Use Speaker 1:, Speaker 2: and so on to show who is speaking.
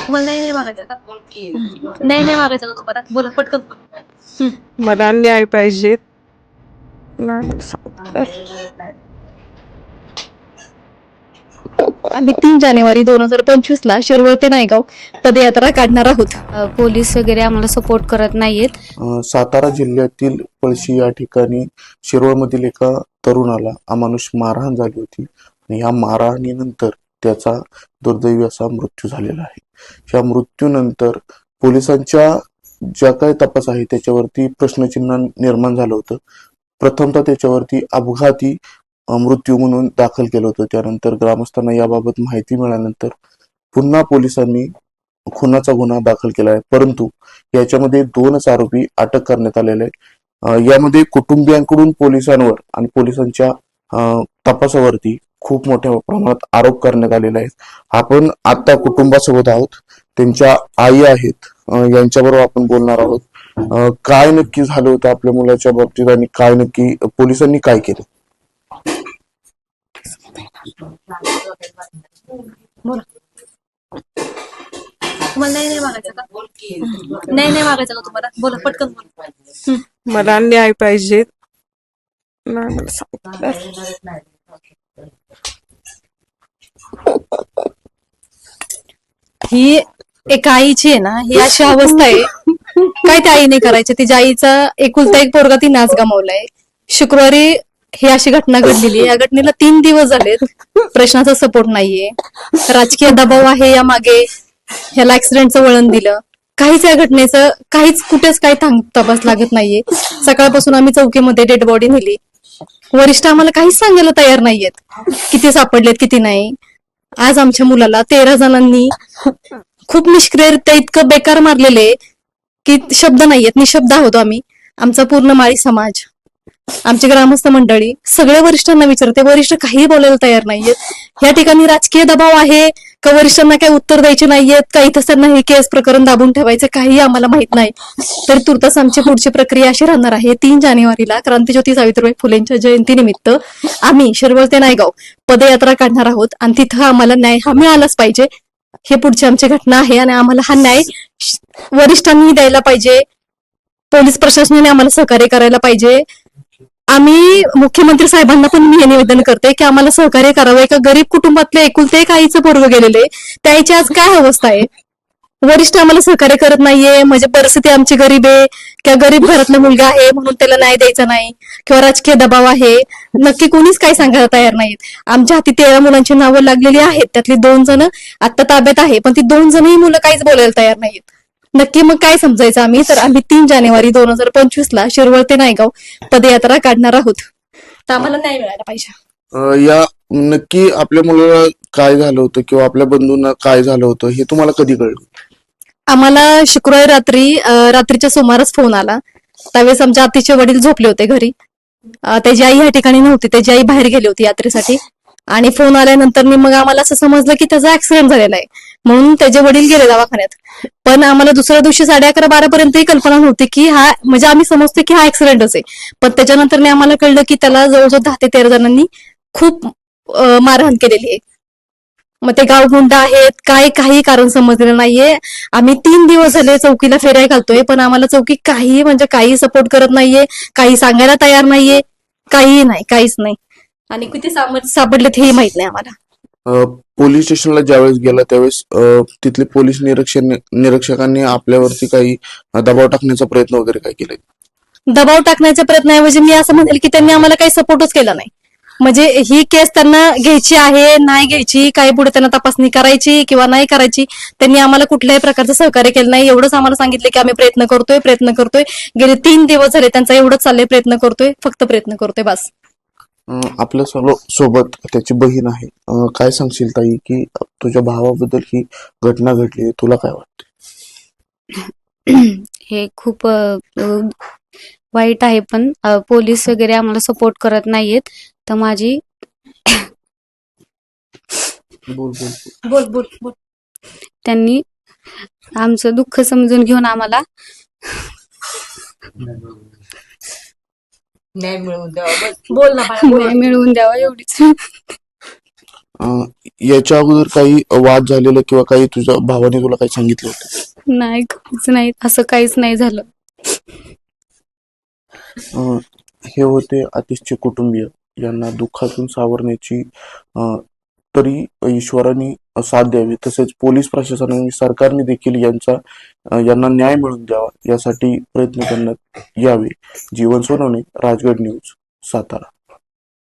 Speaker 1: तुम्हाला नाही मागायचं का? नाही मागायचं का तुम्हाला? बोला पटकन.
Speaker 2: मला न्याय पाहिजे.
Speaker 3: आम्ही 3 जानेवारी 2025 ला शिरवळ ते नायगाव पदयात्रा काढणार आहोत.
Speaker 4: पोलीस वगैरे आम्हाला सपोर्ट करत नाहीयेत.
Speaker 5: सातारा जिल्ह्यातील पळशी या ठिकाणी शिरोळमधील एका तरुणाला अमानुष मारहाण झाली होती आणि या मारहाणीनंतर त्याचा दुर्दैवी असा मृत्यू झालेला आहे. या मृत्यूनंतर पोलिसांच्या ज्या काही तपास आहे त्याच्यावरती प्रश्नचिन्ह निर्माण झालं होतं. प्रथमतः त्याच्यावरती अपघाती मृत्यू म्हणून दाखल केलं होतं. त्यानंतर ग्रामस्थांना याबाबत माहिती मिळाल्यानंतर पुन्हा पोलिसांनी खुनाचा गुन्हा दाखल केला आहे. परंतु याच्यामध्ये 2च आरोपी अटक करण्यात आलेले आहेत. यामध्ये कुटुंबियांकडून पोलिसांवर आणि पोलिसांच्या तपासावरती खूप मोठ्या प्रमाणात आरोप करण्यात आलेले आहेत. आपण आता कुटुंबासोबत आहोत, त्यांच्या आई आहेत, यांच्याबरोबर आपण बोलणार आहोत. काय नक्की झालं होतं आपल्या मुलाच्या बाबतीत आणि काय नक्की पोलिसांनी काय केलं?
Speaker 1: बोला. तुम्हाला नाही मागायचं का? नाही मागायचं का तुम्हाला? बोला पटकन.
Speaker 2: मला न्याय पाहिजे. नाही मला सांगितलं.
Speaker 3: ही एका आईची आहे ना, ही अशी अवस्था आहे. काय त्या आईने करायचे? तिच्या आईचा एकुलता एक पोरगा ती नाच गमावलाय. शुक्रवारी ही अशी घटना घडलेली आहे. या घटनेला 3 दिवस झालेत. प्रश्नाचा सपोर्ट नाहीये, राजकीय दबाव आहे या मागे, ह्याला ऍक्सिडेंटचं वळण दिलं. काहीच या घटनेचं काहीच कुठेच काही तपास लागत नाहीये. सकाळपासून आम्ही चौकीमध्ये डेड बॉडी नेली. वरिष्ठ आम्हाला काहीच सांगायला तयार नाहीयेत, किती सापडलेत किती नाही. आज आमच्या मुलाला 13 जणांनी खूप निष्क्रियरित्या इतकं बेकार मारलेले की शब्द नाहीयेत. निशब्द आहोत आम्ही. आमचा पूर्ण माळी समाज, आमचे ग्रामस्थ मंडळी, सगळ्या वरिष्ठांना विचारते, वरिष्ठ काही बोलायला तयार नाहीयेत. या ठिकाणी राजकीय दबाव आहे का वरिष्ठांना काही उत्तर द्यायचे नाहीयेत का इथं त्यांना हे केस प्रकरण दाबून ठेवायचे काही आम्हाला माहित नाही. तर तुर्तास आमची पुढची प्रक्रिया अशी राहणार आहे. 3 जानेवारीला क्रांतीज्योती सावित्रीबाई फुलेंच्या जयंतीनिमित्त आम्ही शिरवळ ते नायगाव पदयात्रा काढणार आहोत आणि तिथं आम्हाला न्याय हा मिळालाच पाहिजे. हे पुढची आमची घटना आहे आणि आम्हाला हा न्याय वरिष्ठांनी द्यायला पाहिजे. पोलीस प्रशासनाने आम्हाला सहकार्य करायला पाहिजे. आम्ही मुख्यमंत्री साहेबांना पण मी हे निवेदन करते की आम्हाला सहकार्य करावं. एका गरीब कुटुंबातले एकुलते एक आईचं पोरगं गेलेले, त्याची आज काय अवस्था आहे? वरिष्ठ आम्हाला सहकार्य करत नाहीये. म्हणजे परिस्थिती आमची गरीब आहे किंवा गरीब घरातला मुलगा आहे म्हणून त्याला न्याय द्यायचा नाही किंवा राजकीय दबाव आहे, नक्की कोणीच काही सांगायला तयार नाहीत. आमच्या हाती 13 मुलांची नावं लागलेली आहेत. त्यातली 2 जण आता ताब्यात आहे, पण ती 2 जणही मुलं काहीच बोलायला तयार नाहीत. नक्की मग काय समजायचं आम्ही? तर आम्ही 3 जानेवारी 2025 ला शिरवळ ते नायगाव पदयात्रा काढणार आहोत. तर आम्हाला न्याय मिळायला पाहिजे.
Speaker 5: या नक्की आपल्या मुलाला काय झालं होतं किंवा आपल्या बंधूंना काय झालं होतं हे तुम्हाला कधी कळलं?
Speaker 3: आम्हाला शुक्रवारी रात्रीच्या सुमारास फोन आला. त्यावेळेस आमच्या आतीचे वडील झोपले होते घरी. त्याची आई या ठिकाणी नव्हती, त्याची आई बाहेर गेली होती यात्रेसाठी. आणि फोन आल्यानंतर मग आम्हाला असं समजलं की त्याचा ऍक्सिडेंट झालेला आहे म्हणून त्याचे वडील गेले दवाखान्यात. पण आम्हाला दुसऱ्या दिवशी 11:30-12 पर्यंत ही कल्पना नव्हती की हा, म्हणजे आम्ही समजतो की हा ऍक्सिडेंटच आहे. पण त्याच्यानंतर आम्हाला कळलं की त्याला जवळजवळ 10 ते 13 जणांनी खूप मारहाण केलेली आहे. मग ते गावगुंड आहेत काय, काही कारण समजलेलं नाहीये. आम्ही 3 दिवस झाले चौकीला फेऱ्या घालतोय, पण आम्हाला चौकी काही म्हणजे काही सपोर्ट करत नाहीये, काही सांगायला तयार नाहीये, काही नाही, काहीच नाही. आणि किती सापडलेत हेही माहित नाही आम्हाला.
Speaker 5: पोलीस स्टेशनला ज्यावेळेस गेला त्यावेळेस तिथले पोलीस निरीक्षकांनी आपल्यावरती काही दबाव टाकण्याचा प्रयत्न वगैरे काय केलाय?
Speaker 3: दबाव टाकण्याच्या प्रयत्नाऐवजी मी असं म्हणेल की त्यांनी आम्हाला काही सपोर्टच केला नाही. म्हणजे ही केस त्यांना घ्यायची आहे नाही घ्यायची, काही पुढे त्यांना तपासणी करायची किंवा नाही करायची, त्यांनी आम्हाला कुठल्याही प्रकारचं सहकार्य केलं नाही. एवढंच आम्हाला सांगितलं की आम्ही प्रयत्न करतोय. गेले 3 दिवस झाले त्यांचा एवढंच चाललंय, फक्त प्रयत्न करतोय बस.
Speaker 5: आपल्या सोबत त्याची बहीण आहे. काय सांगशील ताई की तुझ्या भावाबद्दल ही घटना घडली, तुला काय वाटतं?
Speaker 4: हे खूप वाईट आहे, पण पोलीस वगैरे आम्हाला सपोर्ट करत नाहीयेत. तर माझी
Speaker 1: बोल.
Speaker 4: त्यांनी आमचं दुःख समजून घेऊन आम्हाला
Speaker 1: न्याय मिळवून द्यावा. बोल ना बाळा, बोल.
Speaker 4: न्याय मिळवून द्यावा एवढीच.
Speaker 5: याच्या अगोदर काही वाद झालेला किंवा काही तुझ्या भावाने तुला काही सांगितलं होतं?
Speaker 4: नाही, काहीच नाही, असं काहीच नाही झालं.
Speaker 5: हे होते आतिशचे कुटुंबीय. यांना दुःखातून सावरण्याची तरी ईश्वराने साथ द्यावी, तसेच पोलीस प्रशासनाने, सरकारने देखील यांना न्याय मिळवून द्यावा यासाठी प्रयत्न करण्यात यावे. जीवन सोनवणे, राजगड न्यूज, सातारा.